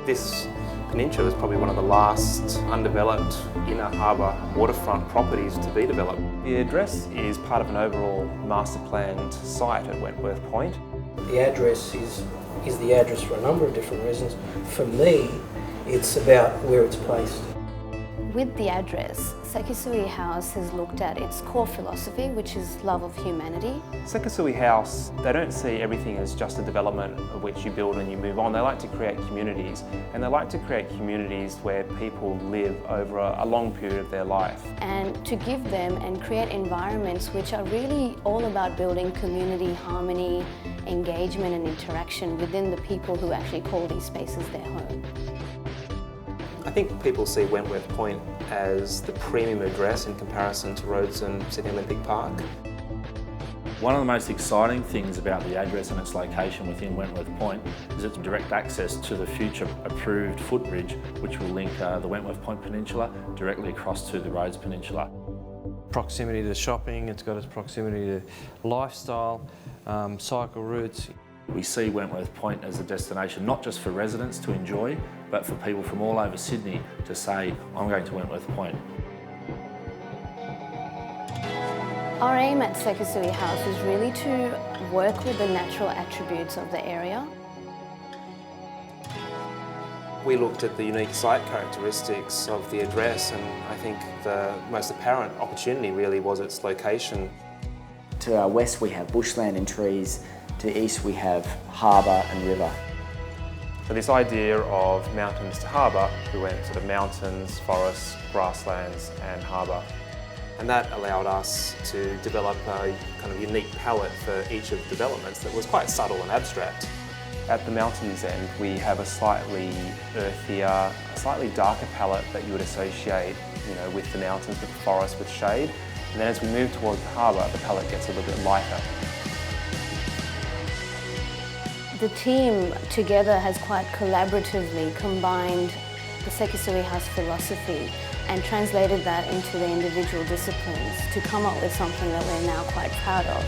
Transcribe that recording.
This peninsula is probably one of the last undeveloped inner harbour waterfront properties to be developed. The address is part of an overall master planned site at Wentworth Point. The address is the address for a number of different reasons. For me, it's about where it's placed. With the address, Sekisui.House has looked at its core philosophy, which is love of humanity. Sekisui.House, they don't see everything as just a development of which you build and you move on. They like to create communities, and they like to create communities where people live over a long period of their life. And to give them and create environments which are really all about building community, harmony, engagement and interaction within the people who actually call these spaces their home. I think people see Wentworth Point as the premium address in comparison to Rhodes and Sydney Olympic Park. One of the most exciting things about the address and its location within Wentworth Point is its direct access to the future approved footbridge, which will link the Wentworth Point Peninsula directly across to the Rhodes Peninsula. Proximity to shopping, it's got its proximity to lifestyle, cycle routes. We see Wentworth Point as a destination not just for residents to enjoy, but for people from all over Sydney to say, I'm going to Wentworth Point. Our aim at Sekisui.House is really to work with the natural attributes of the area. We looked at the unique site characteristics of the address, and I think the most apparent opportunity really was its location. To our west we have bushland and trees, to the east we have harbour and river. So this idea of mountains to harbour, we went sort of mountains, forests, grasslands and harbour. And that allowed us to develop a kind of unique palette for each of the developments that was quite subtle and abstract. At the mountains end, we have a slightly earthier, a slightly darker palette that you would associate, with the mountains, with the forest, with shade. And then as we move towards the harbour, the palette gets a little bit lighter. The team together has quite collaboratively combined the Sekisui.House philosophy and translated that into the individual disciplines to come up with something that we're now quite proud of.